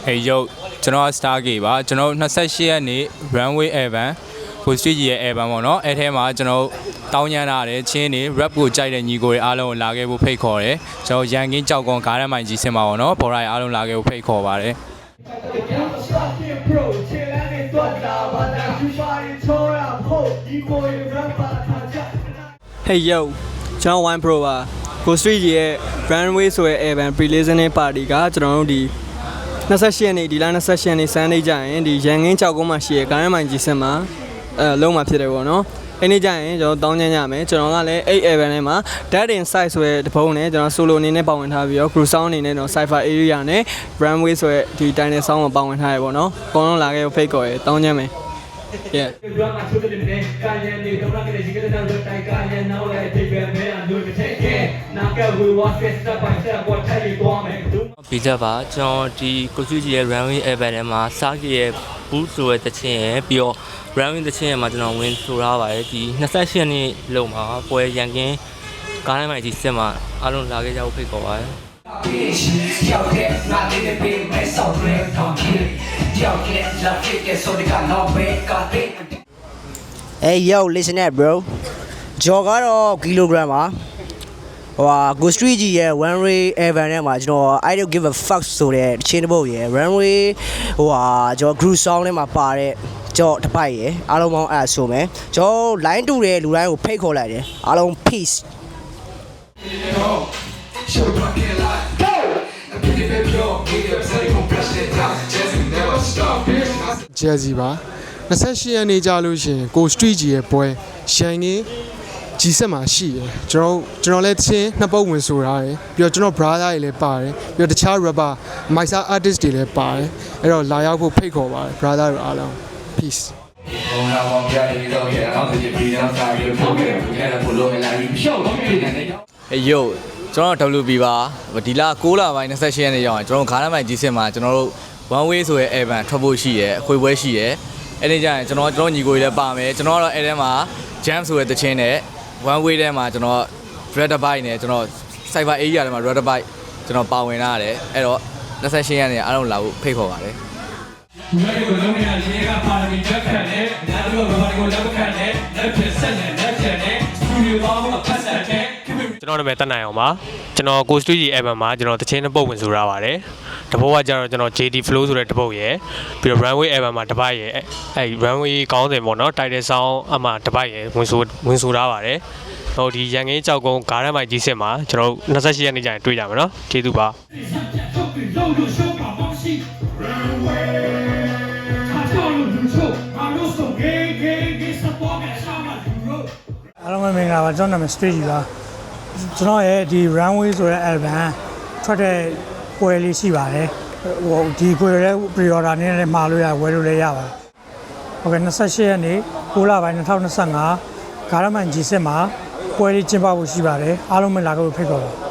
Hey yo ကျွန်တော် Star Gate ပါကျွန်တော်28ရက်နေ့ Runway Event Ghost Street ရဲ့ Event ပေါ့နော်အဲ့ထဲမှာကျွန်တော်တောင်းညမ်းလာတဲ့ချင်းတွေ rap ကိုကြိုက်တဲ့ညီကိုတွေအားလုံးကိုလာခဲ့ဖို့ဖိတ်ခေါ်တယ်ကျွန်တော်ရန်ကင်းကြောက်ကွန်ဂါးရမိုင်ကြီးစင်ပါပေါ့နော်ဘော်ရိုင်အားလုံးလာခဲ့ဖို့ဖိတ်ခေါ်ပါတယ်Hey yo ကျွန်တော် One Pro ပါ Ghost Street ရဲ့ Runway ဆိုတဲ့ Event Pre-listening Party ကကျွန်တော်တို့ဒီ28ရက်နေ့ဒီလ28ရက်နေ့ Sunday ကြရင်ဒီရန်ကင်းကြောက်ကုန်းမှာရှိတဲ့ဂါရမိုင်ကြီးစင်မှာလုံးမှာဖြစ်တယ်ပေါ့နော်အဲ့နေ့ကျရင်ကျွန်တော်တောင်းညမ်းကြမယ်ကျွန်တော်ကလည်း8 event ထဲမှာ Dead Inside ဆိုတဲ့တပုံနဲ့ကျွန်တော် solo အနေနဲ့ပါဝင်ထားပြီးတော့ crew sound အနေနဲ့တော့ Cypher Area နဲ့ Runway ဆိုတဲ့ဒီ Title Sound မှာပါဝင်ထားရပေါ့နော်အကုန်လုံးလာခဲ့ဖိတ်ခေါ်ရတောင်းညမ်းမယ်Yeah ပြီးကြပါကျွန်တော်ဒီကိုစုကြီးရဲ့ Runway Event ထဲမှာစားကြီးရဲ့ booth ဆိုတဲ့တခြင်းရဲ့ပြီးတော့ Runway တခြင်းရဲ့မှာကျွန်တော်ဝင်ဆိုထားပါတယ်ဒီ28ရက်နေ့လုံးမှာပွဲရန်ကင်းကားတိုင်းမှာကြီးစစ်မှာအားလုံးလာခဲ့ကြဖို့ဖိတ်ခေါ်ပါတယ်Hey yo listen up bro ကြော်ကတော့ kilogram ပါဟိုGhost Street ကြီးရဲ့ Runway Event ထဲမှာကျွန်တော် I don't give a fuck ဆိုတဲ့ချင်းတစ်ပုတ်ရဲ့ Runway ကျွန်တော် group song ထဲမှာပါတဲ့ကျွန်တော်တစ်ပိုက်ရဲ့အားလုံးပေါင်းအဲ့ဆိုမယ်ကျွန်တော် line တူတဲ့လူတိုင်းကိုဖိတ်ခေါ်လိုက်တယ်အားလုံး peace Jazzy ပါ28ရက်နေ့ကြာလို့ရှင် Ghost Street ကြီးရဲ့ပွဲရန်ကင်းကြီးဆက်မှာရှိတယ်ကျွန်တော်လည်းချင်းနှစ်ပုတ်ဝင်ဆိုထားတယ်ပြီးတော့ကျွန်တော် brother တွေလည်းပါတယ်ပြီးတော့တခြား rapper Maisa artist တွေလည်းပါတယ်အဲ့တော့လာရောက်ဖို့ဖိတ်ခေါ်ပါတယ် brother တွေအားလုံး peace Hey yo ကျွန်တော် WB ပါဒီလ6လပိုင်း28ရက်နေ့ရောက်ရင်ကျွန်တော်ဂါးရမိုင်ကြီးစင်မှာကျွန်တော်တို့ One Way ဆိုတဲ့ event ထွက်ဖို့ရှိရဲအခွေပွဲရှိရဲအဲ့ဒီကျရင်ကျွန်တော်ညီကိုတွေလည်းပါမယ်ကျွန်တော်ကတော့အဲ့ထဲမှာ Jam ဆိုတဲ့တခြင်းနဲ့ One Way ထဲမှာကျွန်တော် Red Bike နဲ့ကျွန်တော် Cyber Area ထဲမှာ Red Bike ကျွန်တော်ပါဝင်လာရတယ်အဲ့တော့28ရက်နေ့အားလုံးလာဖို့ဖိတ်ခေါ်ပါတယ်ကျွန်တော်နာမည်တက်နိုင်အောင်ပါကျွန်တော် Ghost Street Event မှာကျွန်တော်တချင်းတစ်ပုတ်ဝင်ဆိုရပါတယ်တပုတ်ကကျတော့ကျွန်တော် JD Flow ဆိုတဲ့တပုတ်ရယ်ပြီးတော့ Runway Event မှာတပိုက်ရယ်အဲ့ Runway ကောင်းတယ်ပေါ့နော် Title Sound အမှတပိုက်ရယ်ဝင်ဆိုထားပါတယ်ဟိုဒီရန်ကင်းကြောက်ကုန်းဂါးရမိုင်ကြီးစစ်မှာကျွန်တော်28ရက်နေ့ကျရင်တွေ့ကြမယ်နော်ကျေးဇူးပါအားလုံးပဲမင်္ဂလာပါကျွန်တော်နာမည် Street ကြီးပါကျွန်တော်ရဲ့ဒီ Runway ဆိုတဲ့ album ထွက်တဲ့ပွဲလေးရှိပါတယ်ဟိုဒီပွဲရဲ့ pre-order နဲ့လည်းမှာလို့ရဝယ်လို့လည်းရပါတယ်ဟုတ်ကဲ့28ရက်နေ့6လပိုင်း2025ဂါရမန် G7 မှာပွဲလေးကျင်းပဖို့ရှိပါတယ်အားလုံးပဲလာကြဖို့ဖိတ်ခေါ်ပါ